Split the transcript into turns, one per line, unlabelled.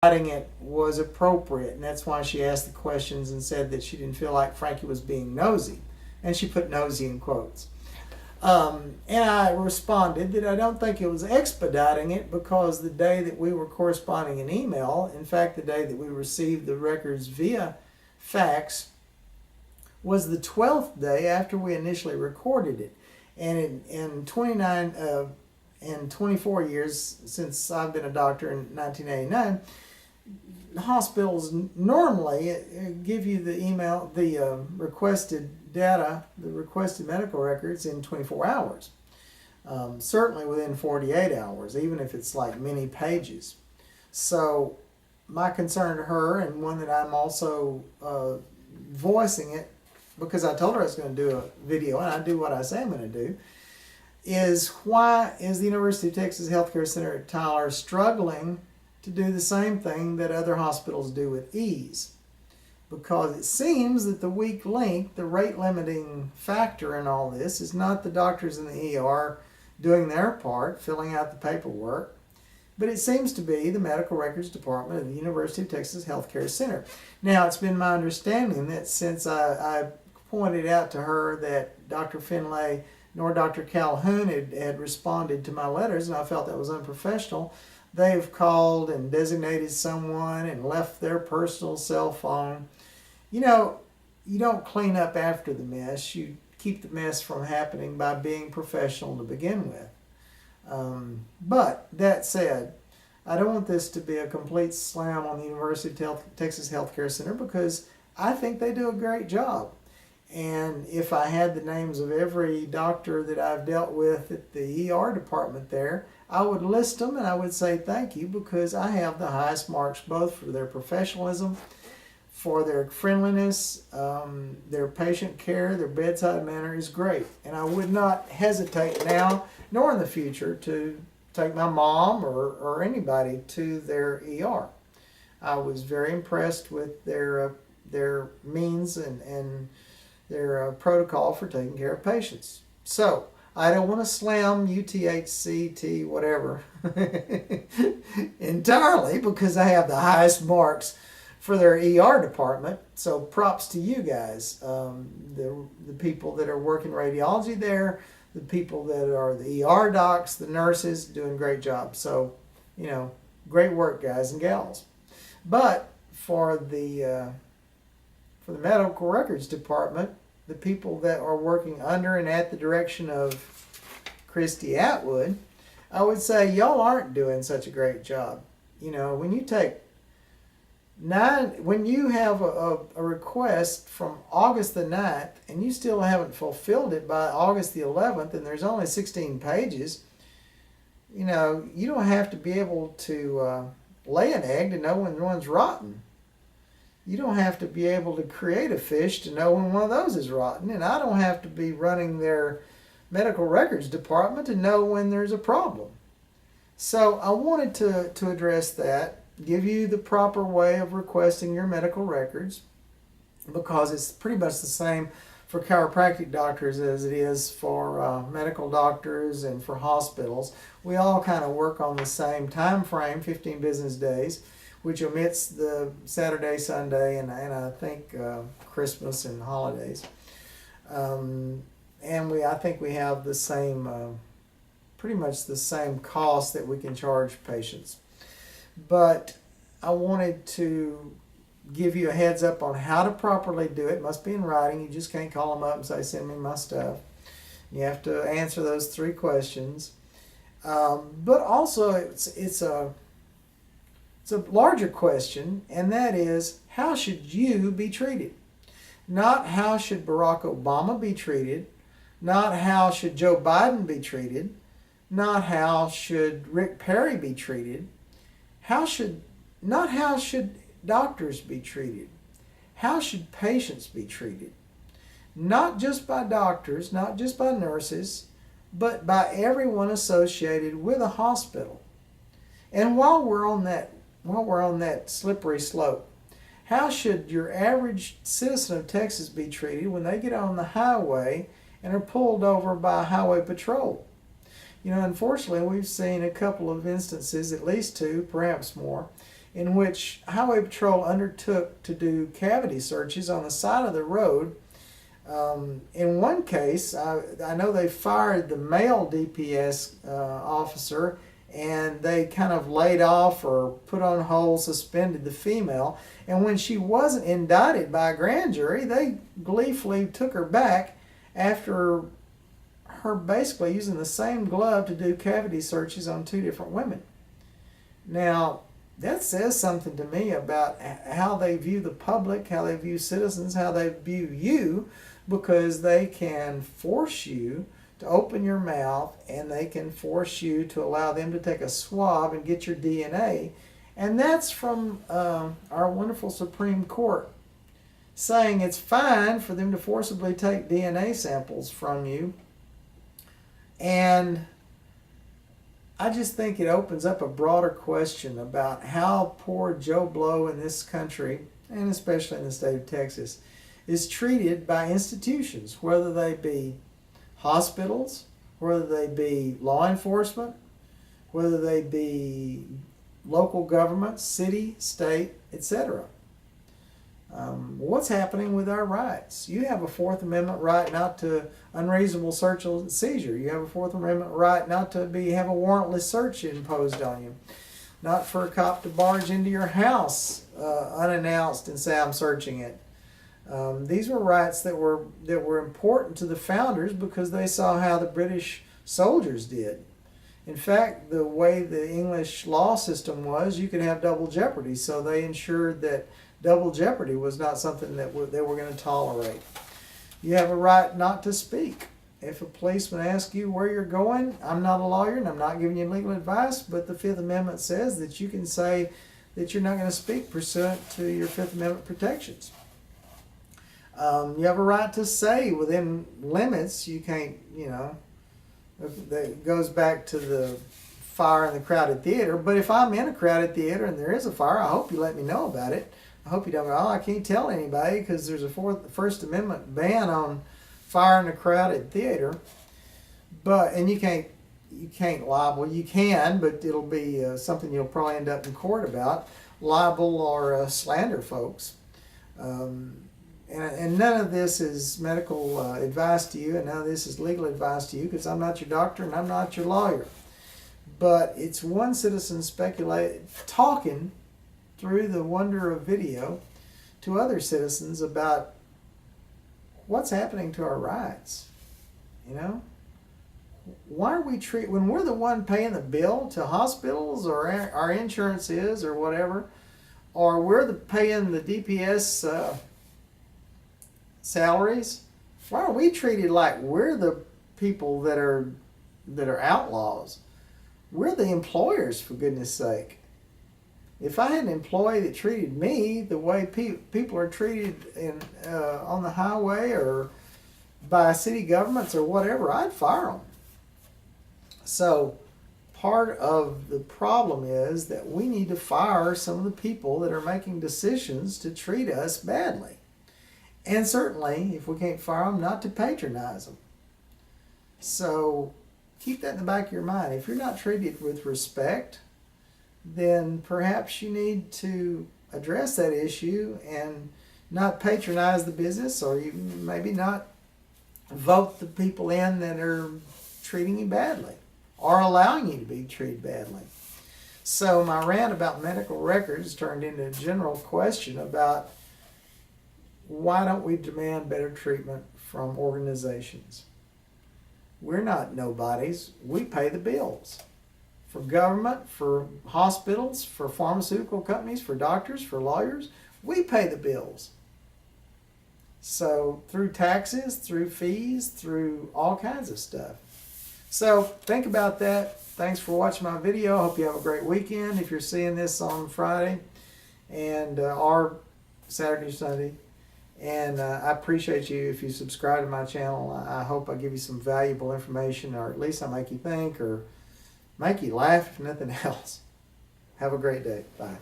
writing it was appropriate, and that's why she asked the questions and said that she didn't feel like Frankie was being nosy, and she put nosy in quotes. And I responded that I don't think it was expediting it because the day that we were corresponding in email, in fact, the day that we received the records via fax, was the 12th day after we initially recorded it. And in 24 years since I've been a doctor in 1989, hospitals normally give you the email, the requested data, the requested medical records in 24 hours. Certainly within 48 hours, even if it's like many pages. So my concern to her, and one that I'm also voicing it because I told her I was going to do a video, and I do what I say I'm going to do, is why is the University of Texas Healthcare Center at Tyler struggling to do the same thing that other hospitals do with ease? Because it seems that the weak link, the rate limiting factor in all this, is not the doctors in the ER doing their part, filling out the paperwork, but it seems to be the Medical Records Department of the University of Texas Healthcare Center. Now, it's been my understanding that since I pointed out to her that Dr. Finlay nor Dr. Calhoun had responded to my letters, and I felt that was unprofessional, they've called and designated someone and left their personal cell phone. You know, you don't clean up after the mess. You keep the mess from happening by being professional to begin with. But that said, I don't want this to be a complete slam on the University of Texas Healthcare Center because I think they do a great job. And if I had the names of every doctor that I've dealt with at the ER department there, I would list them and I would say thank you because I have the highest marks both for their professionalism, for their friendliness, their patient care, their bedside manner is great. And I would not hesitate now nor in the future to take my mom or anybody to their ER. I was very impressed with their means and their protocol for taking care of patients. So, I don't want to slam UTHCT whatever entirely because I have the highest marks for their ER department. So props to you guys, the people that are working radiology there, the people that are the ER docs, the nurses, doing a great job. So, great work, guys and gals. But for the medical records department, the people that are working under and at the direction of Christy Atwood, I would say y'all aren't doing such a great job. When you take when you have a request from August the 9th and you still haven't fulfilled it by August the 11th and there's only 16 pages, you don't have to be able to lay an egg to know when one's rotten. You don't have to be able to create a fish to know when one of those is rotten, and I don't have to be running their medical records department to know when there's a problem. So I wanted to address that, give you the proper way of requesting your medical records, because it's pretty much the same for chiropractic doctors as it is for medical doctors and for hospitals. We all kind of work on the same time frame, 15 business days, which omits the Saturday, Sunday, and I think Christmas and holidays. And I think we have the same, pretty much the same cost that we can charge patients. But I wanted to give you a heads up on how to properly do it. It must be in writing. You just can't call them up and say, send me my stuff. You have to answer those 3 questions. But also it's a larger question, and that is, how should you be treated? Not how should Barack Obama be treated, not how should Joe Biden be treated, not how should Rick Perry be treated, not how should doctors be treated, how should patients be treated? Not just by doctors, not just by nurses, but by everyone associated with a hospital. And while we're on that slippery slope, how should your average citizen of Texas be treated when they get on the highway and are pulled over by highway patrol? Unfortunately, we've seen a couple of instances, at least 2, perhaps more, in which Highway Patrol undertook to do cavity searches on the side of the road. In one case, I know they fired the male DPS officer, and they kind of laid off or put on hold, suspended the female. And when she wasn't indicted by a grand jury, they gleefully took her back after her basically using the same glove to do cavity searches on two different women. Now, that says something to me about how they view the public, how they view citizens, how they view you, because they can force you to open your mouth, and they can force you to allow them to take a swab and get your DNA. And that's from our wonderful Supreme Court, saying it's fine for them to forcibly take DNA samples from you. And I just think it opens up a broader question about how poor Joe Blow in this country, and especially in the state of Texas, is treated by institutions, whether they be hospitals, whether they be law enforcement, whether they be local government, city, state, etc. What's happening with our rights? You have a Fourth Amendment right not to unreasonable search and seizure. You have a Fourth Amendment right not to have a warrantless search imposed on you. Not for a cop to barge into your house unannounced and say, I'm searching it. These were rights that were important to the founders because they saw how the British soldiers did. In fact, the way the English law system was, you could have double jeopardy, so they ensured that double jeopardy was not something that they were going to tolerate. You have a right not to speak. If a policeman asks you where you're going, I'm not a lawyer and I'm not giving you legal advice, but the Fifth Amendment says that you can say that you're not going to speak pursuant to your Fifth Amendment protections. You have a right to say within limits. You can't, that goes back to the fire in the crowded theater. But if I'm in a crowded theater and there is a fire, I hope you let me know about it. I hope you don't go, I can't tell anybody because there's a First Amendment ban on fire in a crowded theater. And you can't libel. You can, but it'll be something you'll probably end up in court about. Libel or slander folks. And none of this is medical advice to you, and none of this is legal advice to you, because I'm not your doctor and I'm not your lawyer. But it's one citizen talking through the wonder of video to other citizens about what's happening to our rights. Why are we when we're the one paying the bill to hospitals, or our insurance is, or whatever, or we're paying the DPS salaries, why are we treated like we're the people that are outlaws? We're the employers, for goodness sake. If I had an employee that treated me the way people are treated on the highway or by city governments or whatever, I'd fire them. So part of the problem is that we need to fire some of the people that are making decisions to treat us badly. And certainly, if we can't fire them, not to patronize them. So keep that in the back of your mind. If you're not treated with respect, then perhaps you need to address that issue and not patronize the business, or even maybe not vote the people in that are treating you badly or allowing you to be treated badly. So my rant about medical records turned into a general question about why don't we demand better treatment from organizations? We're not nobodies. We pay the bills. For government, for hospitals, for pharmaceutical companies, for doctors, for lawyers, we pay the bills. So through taxes, through fees, through all kinds of stuff. So think about that. Thanks for watching my video. I hope you have a great weekend if you're seeing this on Friday or Saturday, Sunday. And I appreciate you if you subscribe to my channel. I hope I give you some valuable information, or at least I make you think or make you laugh, if nothing else. Have a great day. Bye.